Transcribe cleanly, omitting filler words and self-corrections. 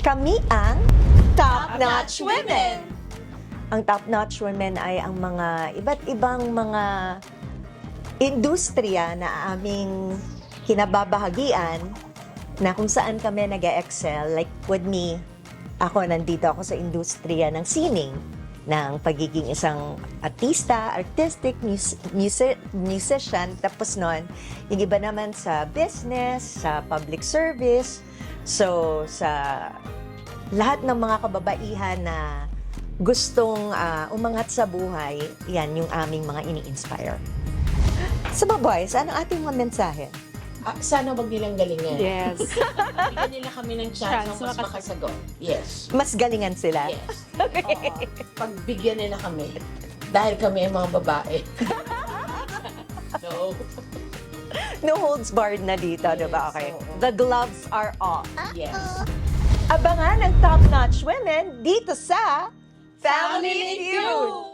Kami ang Top-Notch Women! Ang top-notch women ay ang mga iba't ibang mga industriya na aming kinababahagian na kung saan kami nag-excel. Like with me, nandito ako sa industriya ng sining, ng pagiging isang artista, artistic, musician. Tapos nun, yung iba naman sa business, sa public service. So, sa lahat ng mga kababaihan na gustong umangat sa buhay, yan yung aming mga ini-inspire. Sa mga boys, anong ating mga mensahe? Sana wag nilang galingan. Yes. Bigyan nila kami ng chance na mas makasagot. Yes. Mas galingan sila. Yes. Oo. Pagbigyan nila kami. Dahil kami ay mga babae. No. No holds barred na dito, Yes, diba? Okay. oo. The gloves are off. Yes. Abangan ang top-notch women dito sa Family Feud!